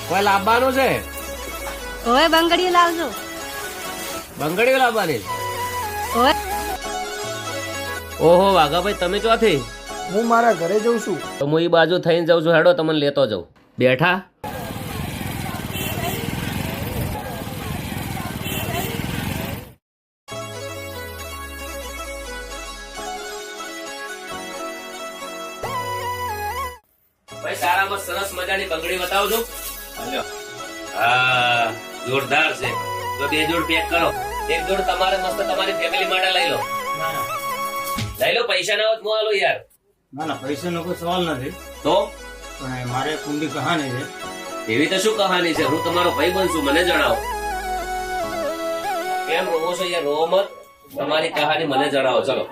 કોઈ લાવવાનું છે? ઓય બંગડીઓ લાવજો. બંગડીઓ લાવવાની? ઓય ઓહો વાઘાભાઈ, તમે ચોથી? હું મારા ઘરે જઉં છું. તો હું એ બાજુ થઈને જાઉં છું. હેડો, તમને લેતો જાઉં. બેઠા ભાઈ, સારામાં સરસ મજાની બંગડી બતાવજો. હા, જોરદાર છે. તો 2 જોડ પેક કરો. 1 જોડ તમારે મસ્ત તમારી ફેમિલી માટે લઈ લો. લઈ લો, પૈસા ના હોત હું આલો યાર. ના ના, પૈસાનો કોઈ સવાલ નથી, તો પણ મારે કુંડી કહાની છે. એવી તો શું કહાની છે? હું તમારો ભાઈ બનશું, મને જણાવો. કેમ રોવો છો યાર? રોવો મત. તમારી કહાની મને જણાવો. ચલો.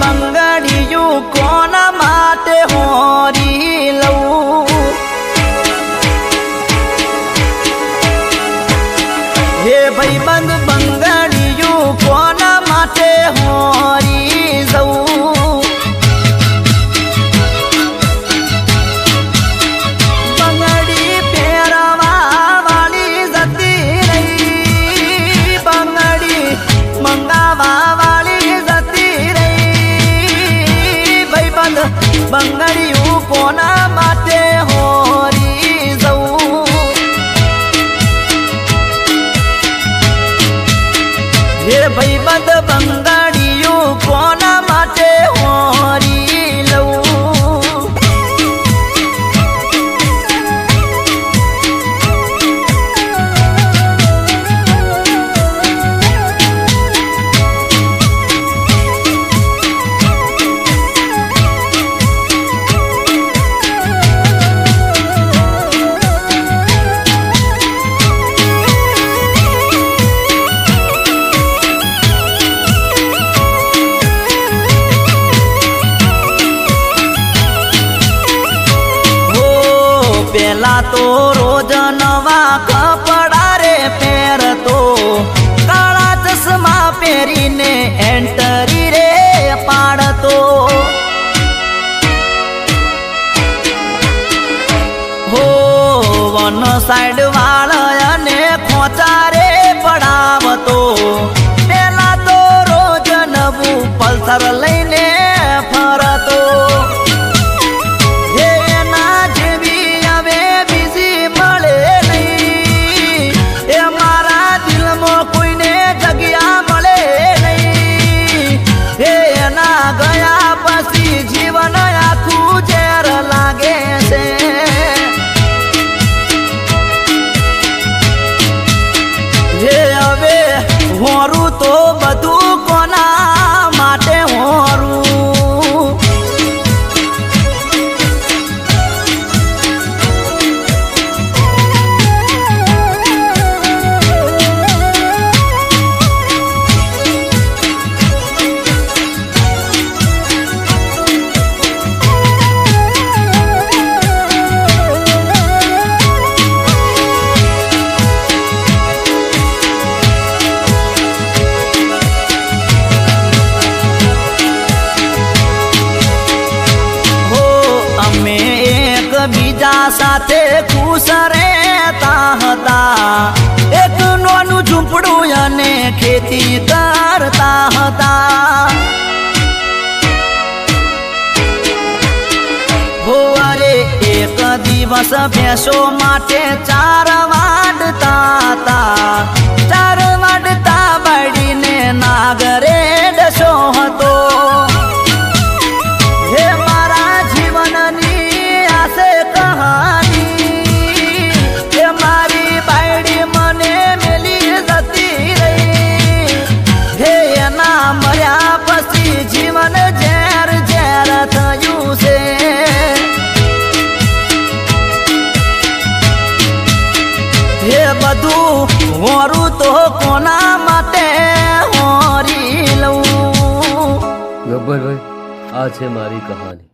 બંગડીયું કોના માટે હોરી લઉં? હે ભાઈબંધ, બંગડીયું કોના માટે હોરી જવું? બંગડી પહેરવા વાળી જતી રહી, બંગડી મંગાવા વાળી જતી રહી. બંગડીયું કોના માટે હોરી જવું? હે ભાઈબંધ, બંગડીયું કોના માટે હોરી લઉં? પેલા તો રોજ નવા કપડા રે પહેરતો, કાળા ચશ્મા પહેરીને એન્ટરી રે પાડતો. હો વન સાઈડ વાળને ખોચા રે પડાવતો. પેલા તો રોજ નવું પલ્સર લઈને ફરતો. ગયા પછી જીવન આખું ઝેર લાગે છે. હે હવે હોરું તો બધું કોના માટે હોરું? બીજા સાથે ખુશ રહેતા હતા, એક નાનું ઝૂંપડું અને ખેતી કરતા હતા. હો અરે એક દિવસ ભેંસો માટે ચાર વાડતા હતા. ચાર વાડતા બાળીને નાગરે ડસો હતો. હે મારા જીવનની આસે કહાની, હે મારી બાયડી મને મેલી જતી રહી. હે એના મર્યા પછી જીવન ઝેર ઝેર થયું છે. હોરું તો કોના માટે હોરી લઉં. ગબ્બરભાઈ, આ છે મારી કહાની.